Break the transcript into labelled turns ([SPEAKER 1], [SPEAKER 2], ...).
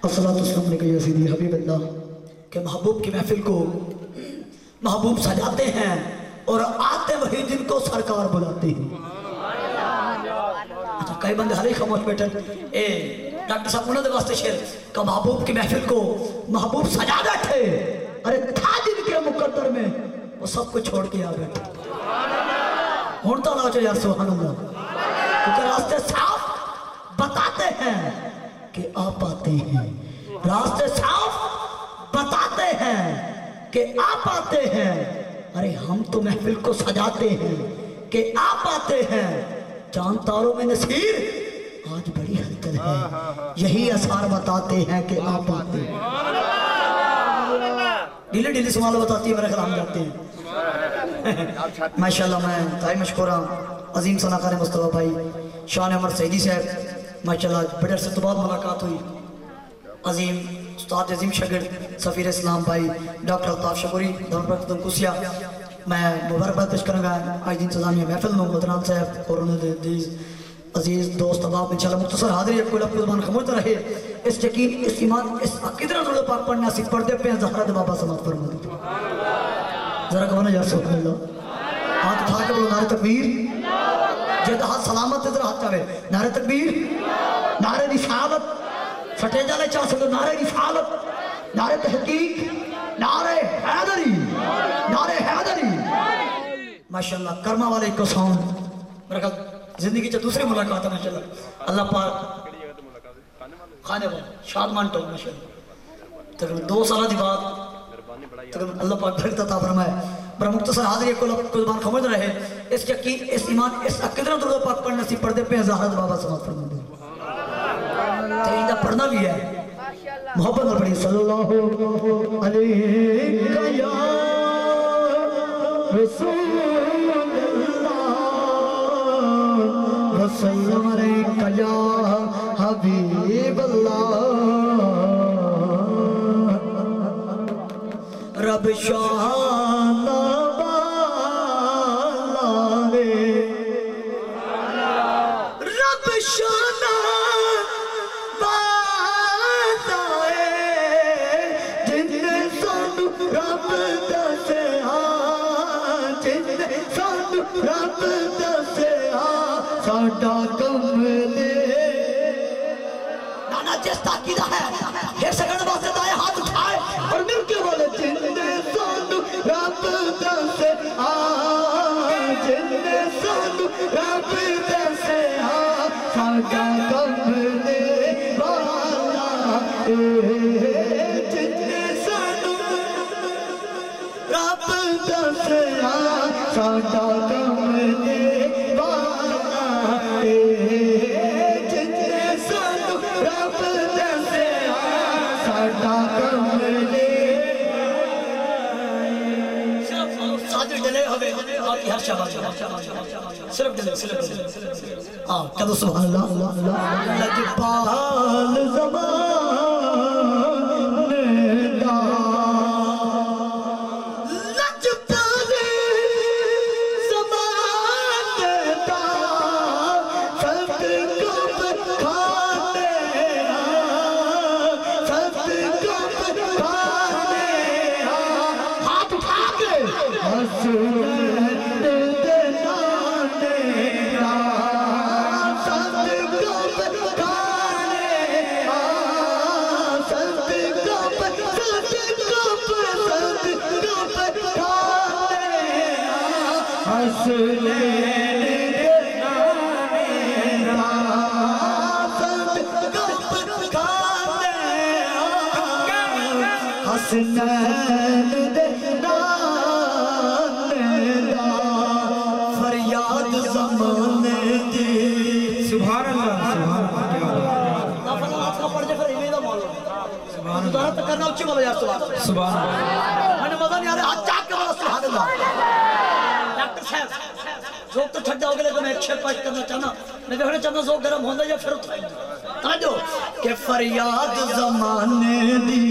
[SPEAKER 1] अस्सलातु वस्सलाम अलैका या सय्यदी हबीब अल्लाह के महबूब की महफिल को महबूब सजाते हैं और आते वही जिनको सरकार बुलाते हैं। अच्छा कई बंदे हले खामोश बैठे ए डॉक्टर साहब उन्होंने वास्ते शेर का महबूब की महफिल को महबूब सजा बैठे। अरे था जिनके मुकद्दर में वो सब कुछ छोड़ के आ बैठे। हुण तो लाओ यार सुभान अल्लाह, क्योंकि रास्ते साफ बताते हैं कि आप आते हैं, रास्ते साफ बताते हैं कि आप आते हैं। अरे हम तो महफिल को सजाते हैं कि आप आते हैं। चांद तारों में नसीर आज बड़ी हलचल है, यही आसार बताते हैं कि आप आते हैं। ढीले ढीले सवाल बताती है, मेरे ख्याल हम जाते हैं। माशाल्लाह मैं ताई मशकूरा अजीम सलाकार मुस्तफा भाई शान अमर सईदी साहब माशाल्लाह बड़े अरसे तो बाद मुलाकात हुई। अजीम उस्ताद अजीम शागिर्द सफ़ीर इस्लाम भाई डॉक्टर अल्ताफ शकूरी धर्मप्रदम कुसिया मैं मुबारकबाद पेश करूँगा आज दिन इंतजामिया महफिल में मोहतराम साहब और उन्होंने अजीज दोस्त अबाब इंशाल्लाह मुख्तसर हाज़िरी कोई लफ्ज़ ज़बान खामोश रहे। इस यकीन इस ईमान इस अक़ीदा दुरूद पाक पढ़ना सी पढ़ते पे ज़हरा बाबा समात फरमा दो जरा कहो ना यार सुभान अल्लाह। हाथ उठा के बोलो नारे तकबीर, जे हाथ सलामत इधर हाथ चावे नारे तकबीर, नारे रिसालत फटे जाने चाह सकते, नारे रिसालत, नारे तहकीक, नारे हैदरी, नारे हैदरी। माशाल्लाह कर्मा वाले को साउंड मेरे ख्याल जिंदगी से दूसरी मुलाकात है माशाल्लाह। अल्लाह पाक खाने वाला शादमान टो माशाल्लाह तकरीबन 2 साल की बात तकरीबन अल्लाह पाक फिर अता फरमाए। बड़ा मुख्तसर हाज़िरी को ज़बान खामोश रहे। इस यकीन इस ईमान इस अक़ीदा दुरूद पाक पढ़ना सी पढ़ते पे ज़हरा बाबा समात फरमा दो तेरा पढ़ना भी है मोहब्बत में पढ़ी सल्लल्लाहु अलैहि या रसूलल्लाह वसल्लम अलैका या हबीबल्लाह रब शान वाला रे रब शान रब दसिया साडा कमले नाना जिस ताकीदा है एक सेकंड वास्ते दाएं हाथ उठाए और मिलके बोले जिंदे सानू रब दसिया जिंदे सानू रब दसिया साडा कमले वाला जिंदे सानू रब दसिया साडा कमले वाला जिंदे सानू रब दसिया साडा कमले सादे डले होवे बाकी हर शाबाश सिर्फ डले हां कदो सुभान अल्लाह लजपाल ज़माने दा हसनैन दे नाने दा फरियाद ज़माने दी सुभान अल्लाह सुभान अल्लाह पढ़ दे फिर इमे दा बोलो सुभान अल्लाह तो करना उच्च बोलो यार सुभान अल्लाह मैंने मजा नहीं आ रहा हाथ चाक के बोलो सुभान अल्लाह। डॉक्टर साहब जोक तो छट जाओगे लेकिन एक शेर पेश करना चाहना मैं देखना चाहना जोक गरम होंदा या फिर उठाएंगे ताजो के फरियाद ज़माने दी